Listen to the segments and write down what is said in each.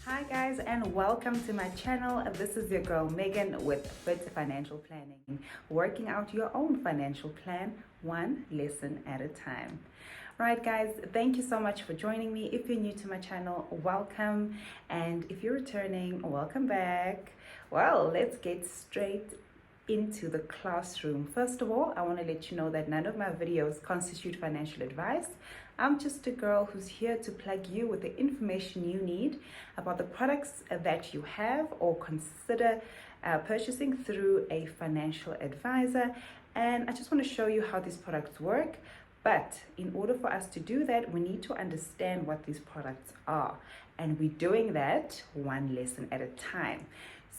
Hi guys, and welcome to my channel. This is your girl Megan with Fit Financial Planning, working out your own financial plan one lesson at a time. Right guys, thank you so much for joining me. If you're new to my channel, welcome, and if you're returning, welcome back. Well, let's get straight into the classroom. First of all, I want to let you know that none of my videos constitute financial advice. I'm just a girl who's here to plug you with the information you need about the products that you have or consider purchasing through a financial advisor. And I just want to show you how these products work. But in order for us to do that, we need to understand what these products are. And we're doing that one lesson at a time.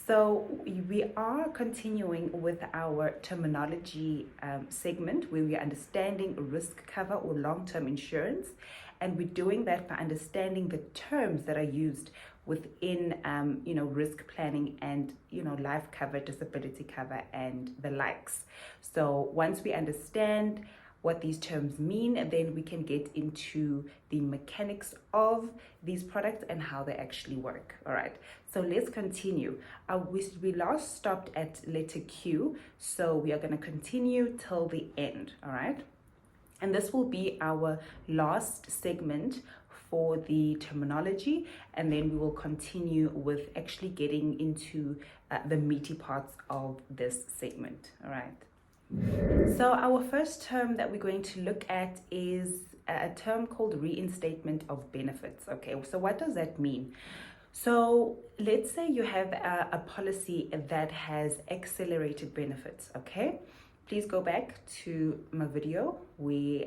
So we are continuing with our terminology segment where we are understanding risk cover or long-term insurance, and we're doing that by understanding the terms that are used within risk planning and life cover, disability cover, and the likes. So once we understand what these terms mean, then we can get into the mechanics of these products and how they actually work. All right, so let's continue. We last stopped at letter Q, so we are going to continue till the end. All right, and this will be our last segment for the terminology, and then we will continue with actually getting into the meaty parts of this segment. All right. So our first term that we're going to look at is a term called reinstatement of benefits. Okay, so what does that mean? So let's say you have a policy that has accelerated benefits. Okay, please go back to my video where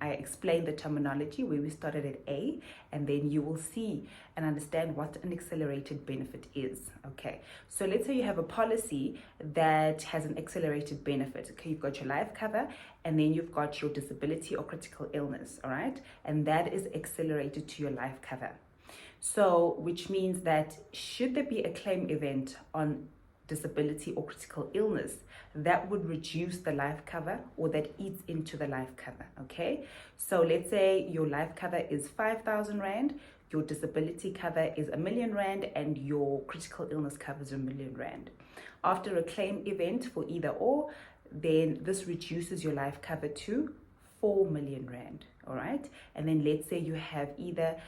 I explained the terminology, where we started at A, and then you will see and understand what an accelerated benefit is. Okay, so let's say you have a policy that has an accelerated benefit. Okay, you've got your life cover, and then you've got your disability or critical illness. All right, and that is accelerated to your life cover. So which means that should there be a claim event on disability or critical illness, that would reduce the life cover, or that eats into the life cover. Okay, so let's say your life cover is 5,000 Rand, your disability cover is R1,000,000, and your critical illness cover is R1,000,000. After a claim event for either or, then this reduces your life cover to 4,000,000 Rand. All right, and then let's say you have either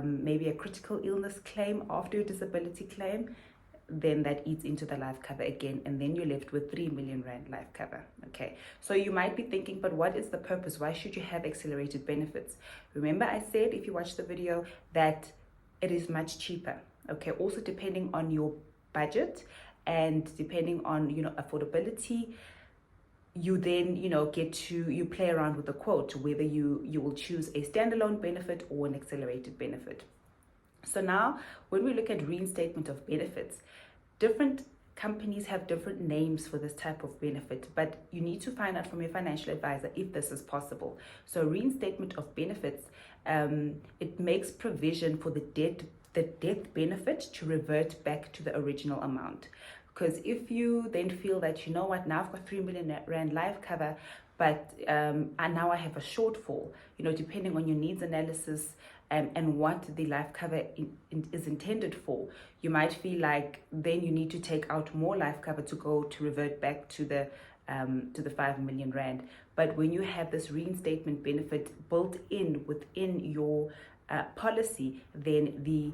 maybe a critical illness claim after your disability claim, then that eats into the life cover again, and then you're left with 3,000,000 Rand life cover. Okay, so you might be thinking, but what is the purpose? Why should you have accelerated benefits? Remember I said, if you watch the video, that it is much cheaper. Okay, also depending on your budget and depending on affordability, you then you play around with the quote, whether you will choose a standalone benefit or an accelerated benefit. So now when we look at reinstatement of benefits, different companies have different names for this type of benefit, but you need to find out from your financial advisor if this is possible. So reinstatement of benefits, it makes provision for the death benefit to revert back to the original amount. Because if you then feel that, now I've got 3,000,000 Rand life cover, but and now I have a shortfall, depending on your needs analysis and what the life cover is intended for, you might feel like then you need to take out more life cover to revert back to the 5,000,000 Rand. But when you have this reinstatement benefit built in within your policy, then the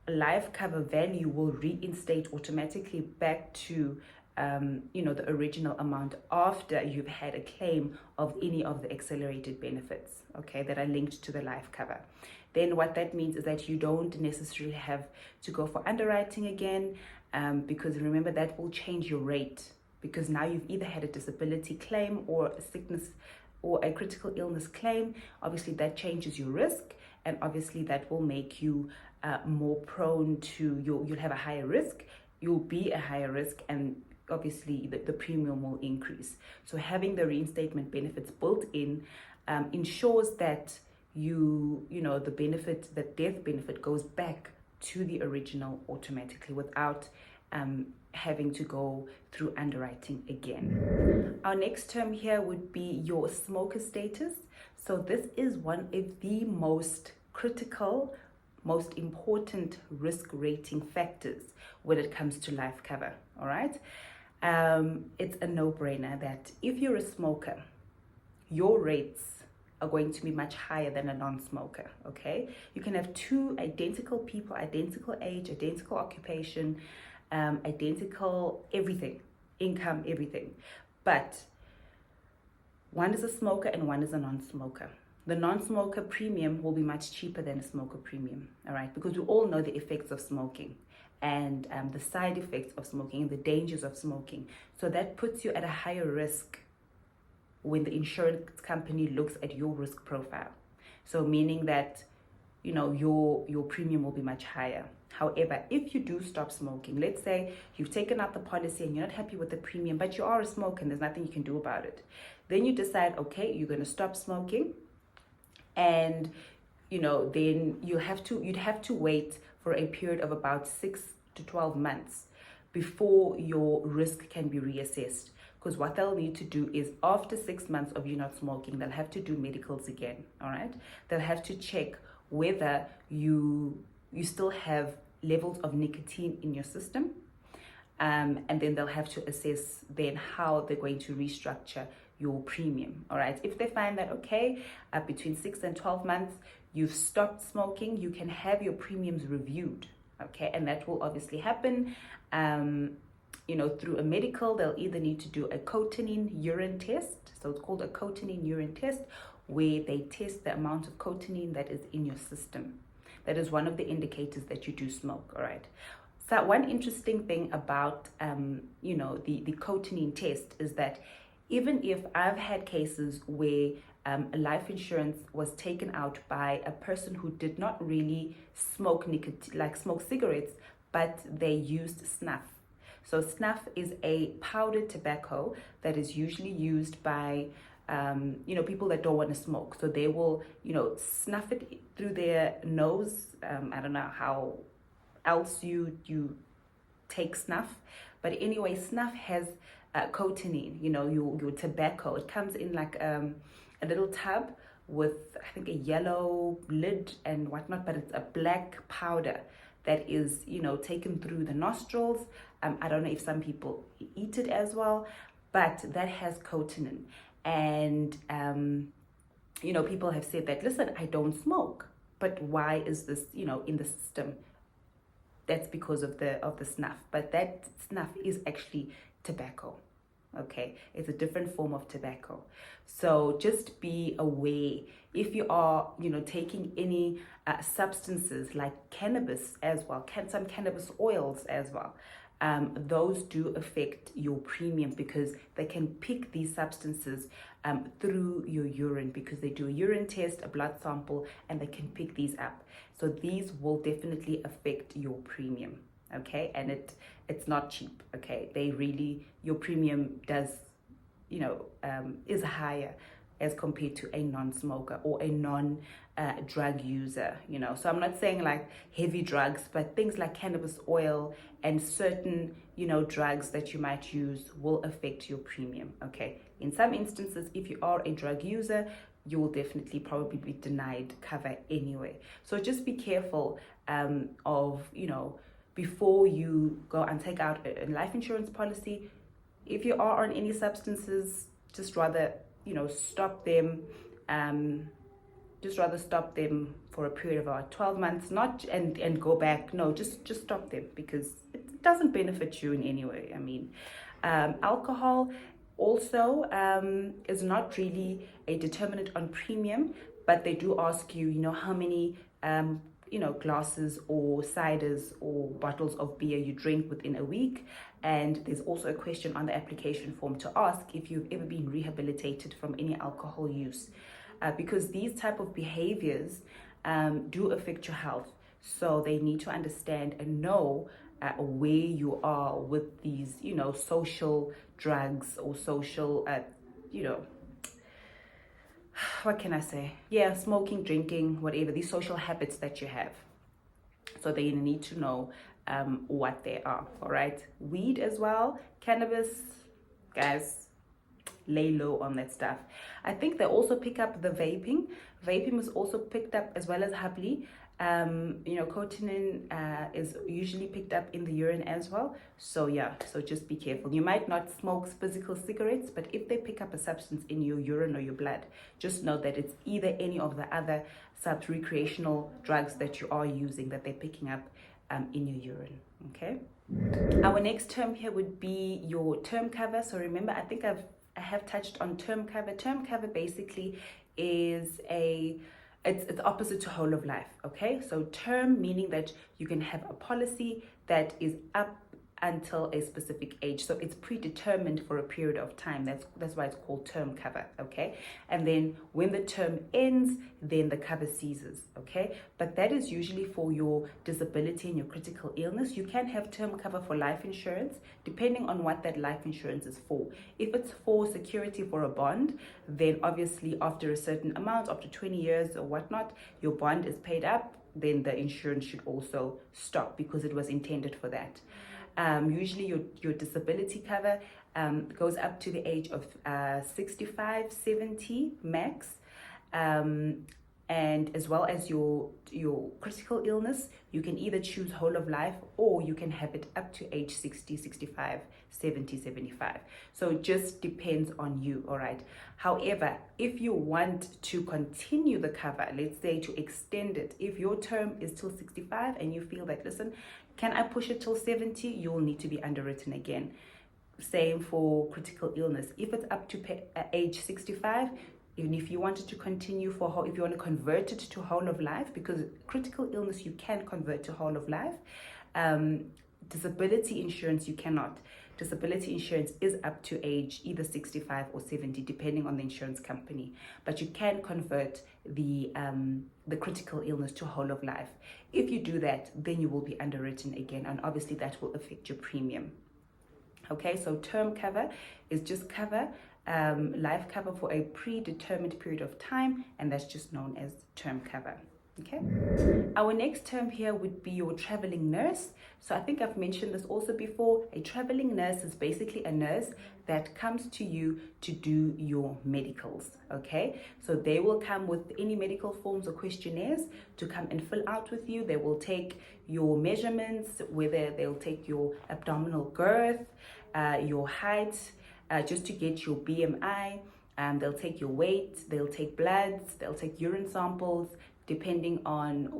life cover value will reinstate automatically back to the original amount after you've had a claim of any of the accelerated benefits, okay, that are linked to the life cover. Then what that means is that you don't necessarily have to go for underwriting again, because remember, that will change your rate, because now you've either had a disability claim or a sickness or a critical illness claim. Obviously that changes your risk, and obviously that will make you more prone to, you'll have a higher risk, you'll be a higher risk, and obviously the premium will increase. So having the reinstatement benefits built in ensures that the death benefit goes back to the original automatically without having to go through underwriting again. Our next term here would be your smoker status. So this is one of the most critical most important risk rating factors when it comes to life cover. All right. It's a no-brainer that if you're a smoker, your rates are going to be much higher than a non-smoker. Okay, you can have two identical people, identical age, identical occupation, identical everything, income, everything, but one is a smoker and one is a non-smoker. The non-smoker premium will be much cheaper than a smoker premium, all right? Because we all know the effects of smoking and the side effects of smoking and the dangers of smoking. So that puts you at a higher risk when the insurance company looks at your risk profile. So meaning that, you know, your premium will be much higher. However, if you do stop smoking, let's say you've taken out the policy and you're not happy with the premium, but you are a smoker and there's nothing you can do about it. Then you decide, okay, you're going to stop smoking, and you know, then you'd have to wait for a period of about 6 to 12 months before your risk can be reassessed. Because what they'll need to do is, after 6 months of you not smoking, they'll have to do medicals again. All right, they'll have to check whether you still have levels of nicotine in your system, and then they'll have to assess then how they're going to restructure your premium. All right, if they find that, okay, between 6 and 12 months you've stopped smoking, you can have your premiums reviewed. Okay, and that will obviously happen you know, through a medical. They'll either need to do a cotinine urine test, so it's called a cotinine urine test, where they test the amount of cotinine that is in your system. That is one of the indicators that you do smoke. All right, so one interesting thing about you know, the cotinine test is that even if I've had cases where life insurance was taken out by a person who did not really smoke nicotine, like smoke cigarettes, but they used snuff. So snuff is a powdered tobacco that is usually used by you know, people that don't want to smoke. So they will, you know, snuff it through their nose. I don't know how else you take snuff, but anyway, snuff has cotinine, you know, your tobacco. It comes in like a little tub with, I think, a yellow lid and whatnot, but it's a black powder that is, you know, taken through the nostrils. I don't know if some people eat it as well, but that has cotinine. And you know, people have said that, listen, I don't smoke, but why is this, you know, in the system? That's because of the snuff, but that snuff is actually tobacco. Okay, it's a different form of tobacco. So just be aware if you are, you know, taking any substances like cannabis as well, some cannabis oils as well. Those do affect your premium because they can pick these substances through your urine, because they do a urine test, a blood sample, and they can pick these up. So these will definitely affect your premium. Okay, and it's not cheap. Okay, they really, your premium does, you know, is higher as compared to a non-smoker or a non-drug user, you know. So I'm not saying like heavy drugs, but things like cannabis oil and certain, you know, drugs that you might use will affect your premium. Okay, in some instances, if you are a drug user, you will definitely probably be denied cover anyway. So just be careful of, you know, before you go and take out a life insurance policy. If you are on any substances, just rather, you know, stop them. Just rather stop them for a period of about 12 months, not and go back. No, just stop them, because it doesn't benefit you in any way. I mean, alcohol also is not really a determinant on premium, but they do ask you, you know, how many you know, glasses or ciders or bottles of beer you drink within a week. And there's also a question on the application form to ask if you've ever been rehabilitated from any alcohol use, because these type of behaviors do affect your health. So they need to understand and know where you are with these, you know, social drugs or social, you know, what can I say? Yeah, smoking, drinking, whatever, these social habits that you have. So they need to know what they are. All right, weed as well, cannabis, guys, lay low on that stuff. I think they also pick up the vaping. Vaping was also picked up as well as happily. Cotinine is usually picked up in the urine as well. So yeah, so just be careful. You might not smoke physical cigarettes, but if they pick up a substance in your urine or your blood, just know that it's either any of the other recreational drugs that you are using that they're picking up in your urine. Okay. Our next term here would be your term cover. So remember, I think I have touched on term cover. Term cover basically is it's opposite to whole of life. Okay, so term meaning that you can have a policy that is up until a specific age, so it's predetermined for a period of time. That's why it's called term cover. Okay, and then when the term ends, then the cover ceases. Okay, but that is usually for your disability and your critical illness. You can have term cover for life insurance depending on what that life insurance is for. If it's for security for a bond, then obviously after a certain amount, after 20 years or whatnot, your bond is paid up, then the insurance should also stop because it was intended for that. Usually your disability cover goes up to the age of 65, 70 max. And as well as your critical illness, you can either choose whole of life or you can have it up to age 60, 65, 70, 75. So it just depends on you, all right? However, if you want to continue the cover, let's say to extend it, if your term is till 65 and you feel that, listen, can I push it till 70? You'll need to be underwritten again. Same for critical illness. If it's up to age 65, even if you wanted to continue if you want to convert it to whole of life, because critical illness you can convert to whole of life. Disability insurance you cannot. Disability insurance is up to age either 65 or 70, depending on the insurance company. But you can convert the critical illness to whole of life. If you do that, then you will be underwritten again, and obviously that will affect your premium. Okay, so term cover is just cover. Life cover for a predetermined period of time, and that's just known as term cover. Okay, our next term here would be your traveling nurse. So I think I've mentioned this also before. A traveling nurse is basically a nurse that comes to you to do your medicals. Okay, so they will come with any medical forms or questionnaires to come and fill out with you. They will take your measurements, whether they'll take your abdominal girth, your height, just to get your BMI. They'll take your weight, they'll take bloods, they'll take urine samples, depending on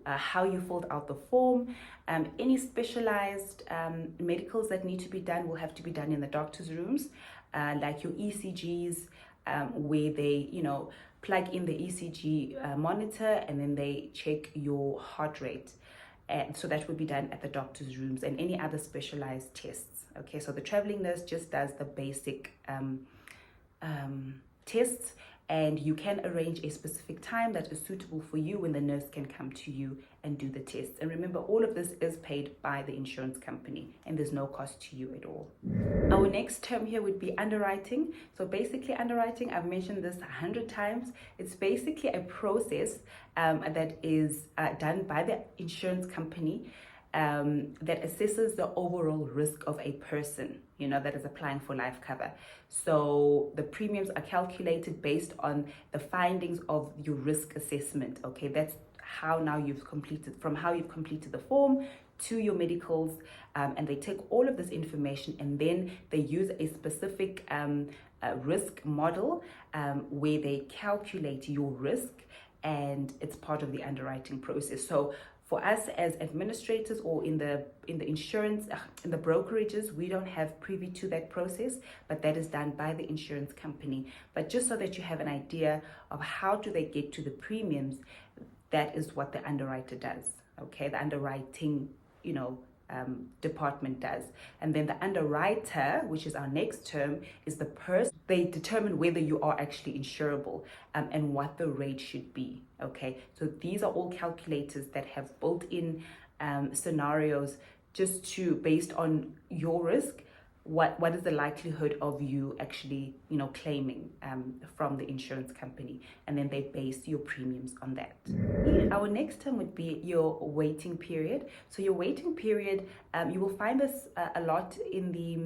how you filled out the form. Any specialized medicals that need to be done will have to be done in the doctor's rooms, like your ECGs, where they plug in the ECG monitor and then they check your heart rate. And so that will be done at the doctor's rooms, and any other specialized tests. Okay, so the traveling nurse just does the basic tests, and you can arrange a specific time that is suitable for you when the nurse can come to you and do the tests. And remember, all of this is paid by the insurance company and there's no cost to you at all. Our next term here would be underwriting. So basically underwriting, I've mentioned this 100 times. It's basically a process that is done by the insurance company that assesses the overall risk of a person, that is applying for life cover. So the premiums are calculated based on the findings of your risk assessment. Okay, that's how you've completed the form to your medicals, and they take all of this information and then they use a specific risk model where they calculate your risk, and it's part of the underwriting process. So for us as administrators or in the insurance, in the brokerages, we don't have privy to that process, but that is done by the insurance company. But just so that you have an idea of how do they get to the premiums, that is what the underwriter does. Okay, the underwriting, department does. And then the underwriter, which is our next term, is the person. They determine whether you are actually insurable and what the rate should be. Okay, so these are all calculators that have built-in scenarios just based on your risk, what is the likelihood of you actually claiming from the insurance company, and then they base your premiums on that. Our next term would be your waiting period. So your waiting period, you will find this a lot in the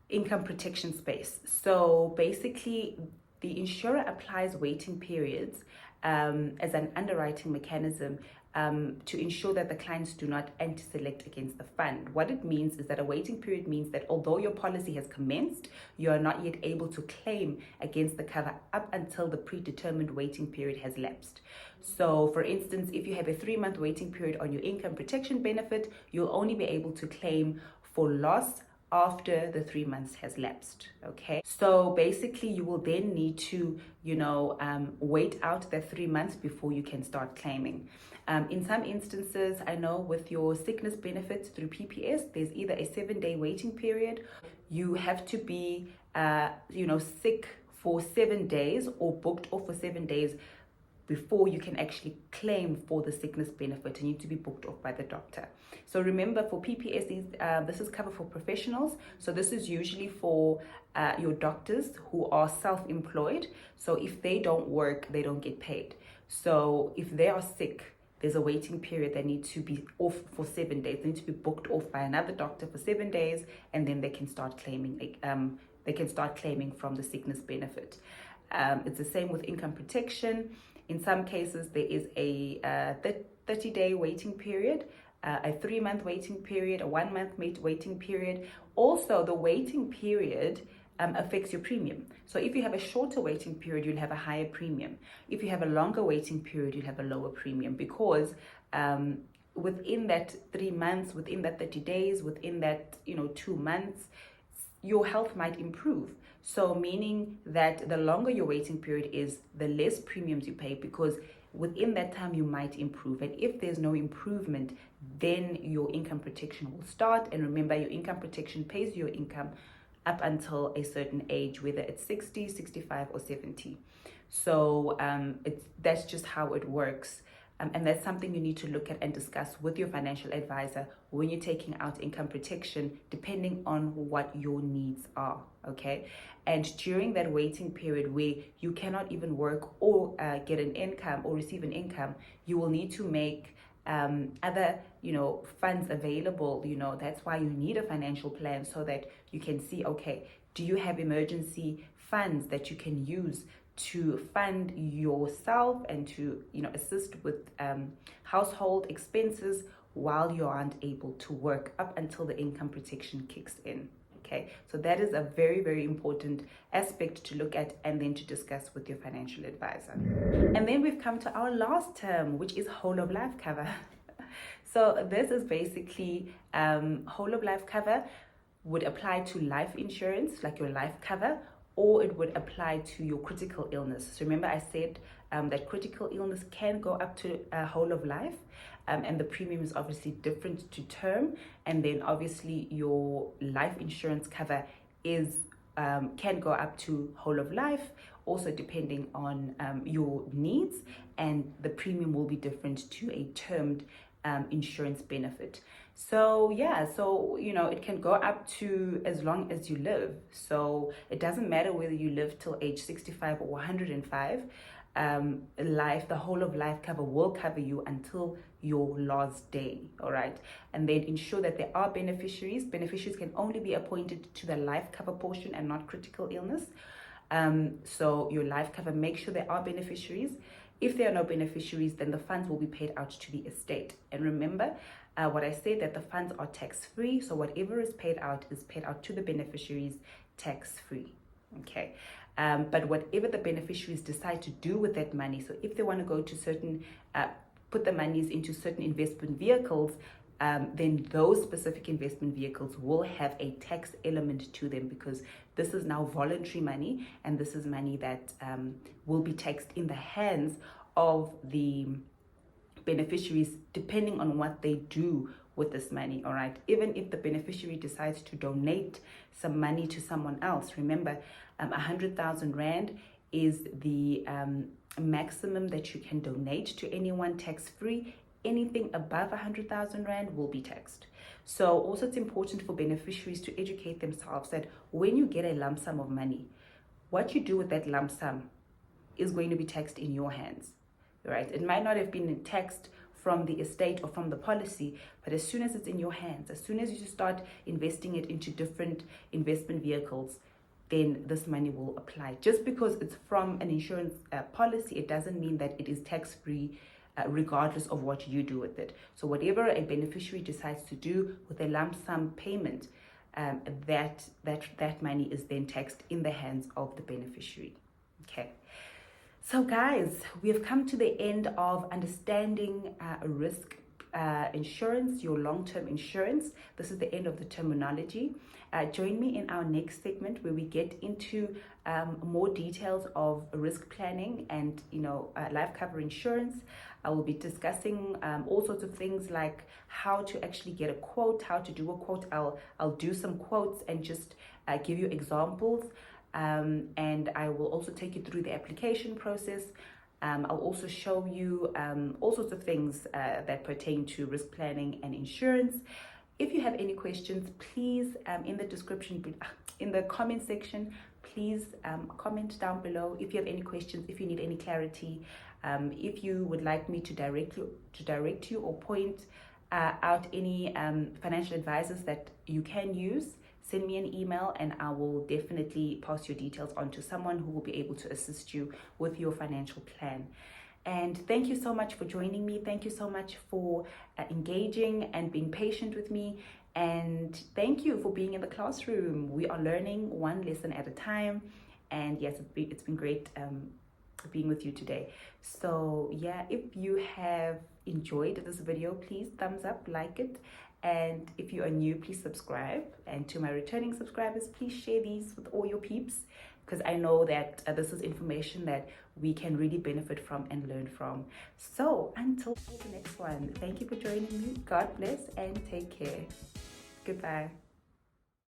income protection space. So basically the insurer applies waiting periods as an underwriting mechanism to ensure that the clients do not anti-select against the fund. What it means is that a waiting period means that although your policy has commenced, you are not yet able to claim against the cover up until the predetermined waiting period has lapsed. So, for instance, if you have a 3-month waiting period on your income protection benefit, you'll only be able to claim for loss after the 3 months has lapsed. Okay, so basically you will then need to wait out the 3 months before you can start claiming. In some instances, I know with your sickness benefits through PPS, there's either a 7-day waiting period. You have to be sick for 7 days or booked off for 7 days before you can actually claim for the sickness benefit. You need to be booked off by the doctor. So remember, for PPS, this is cover for professionals. So this is usually for your doctors who are self-employed. So if they don't work, they don't get paid. So if they are sick, there's a waiting period. They need to be off for 7 days. They need to be booked off by another doctor for 7 days, and then they can start claiming. They can start claiming from the sickness benefit. It's the same with income protection. In some cases, there is a 30-day waiting period, a 3-month waiting period, a 1-month waiting period. Also, the waiting period affects your premium. So if you have a shorter waiting period, you'll have a higher premium. If you have a longer waiting period, you'll have a lower premium, because within that 3 months, within that 30 days, within that 2 months, your health might improve. So meaning that the longer your waiting period is, the less premiums you pay, because within that time you might improve. And if there's no improvement, then your income protection will start. And remember, your income protection pays your income up until a certain age, whether it's 60, 65 or 70. So that's just how it works. And that's something you need to look at and discuss with your financial advisor when you're taking out income protection, depending on what your needs are, okay? And during that waiting period where you cannot even work or get an income or receive an income, you will need to make other funds available. That's why you need a financial plan, so that you can see, okay, do you have emergency funds that you can use to fund yourself and to assist with household expenses while you aren't able to work up until the income protection kicks in. Okay, so that is a very, very important aspect to look at and then to discuss with your financial advisor. And then we've come to our last term, which is whole of life cover. So this is basically whole of life cover would apply to life insurance, like your life cover, or it would apply to your critical illness. So remember, I said that critical illness can go up to a whole of life, and the premium is obviously different to term. And then obviously your life insurance cover is can go up to whole of life, also depending on your needs, and the premium will be different to a termed insurance benefit. So yeah, so it can go up to as long as you live. So it doesn't matter whether you live till age 65 or 105. The whole of life cover will cover you until your last day. All right, and then ensure that there are beneficiaries. Beneficiaries can only be appointed to the life cover portion and not critical illness. So your life cover, make sure there are beneficiaries. If there are no beneficiaries, then the funds will be paid out to the estate. And remember what I said, that the funds are tax-free. So whatever is paid out to the beneficiaries tax-free. Okay. But whatever the beneficiaries decide to do with that money, so if they want to go to put the monies into certain investment vehicles, then those specific investment vehicles will have a tax element to them, because this is now voluntary money, and this is money that will be taxed in the hands of the beneficiaries, depending on what they do with this money. All right, even if the beneficiary decides to donate some money to someone else, remember 100,000 Rand is the maximum that you can donate to anyone tax-free. Anything above 100,000 Rand will be taxed. So also it's important for beneficiaries to educate themselves that when you get a lump sum of money, what you do with that lump sum is going to be taxed in your hands, right? It might not have been taxed from the estate or from the policy, but as soon as it's in your hands, as soon as you start investing it into different investment vehicles, then this money will apply. Just because it's from an insurance policy, it doesn't mean that it is tax-free regardless of what you do with it. So whatever a beneficiary decides to do with a lump sum payment, that money is then taxed in the hands of the beneficiary. Okay. So guys, we have come to the end of understanding risk insurance, your long-term insurance. This is the end of the terminology. Join me in our next segment where we get into more details of risk planning and life cover insurance. I will be discussing all sorts of things like how to actually get a quote, how to do a quote. I'll do some quotes and just give you examples. And I will also take you through the application process. I'll also show you all sorts of things that pertain to risk planning and insurance. If you have any questions, please in the comment section, please comment down below if you have any questions, if you need any clarity, if you would like me to direct you or point out any financial advisors that you can use. Send me an email and I will definitely pass your details on to someone who will be able to assist you with your financial plan. And thank you so much for joining me. Thank you so much for engaging and being patient with me. And thank you for being in the classroom. We are learning one lesson at a time. And yes, it's been great being with you today. So yeah, if you have enjoyed this video, please thumbs up, like it. And if you are new, please subscribe. And to my returning subscribers, please share these with all your peeps, because I know that this is information that we can really benefit from and learn from. So until the next one, thank you for joining me. God bless and take care. Goodbye.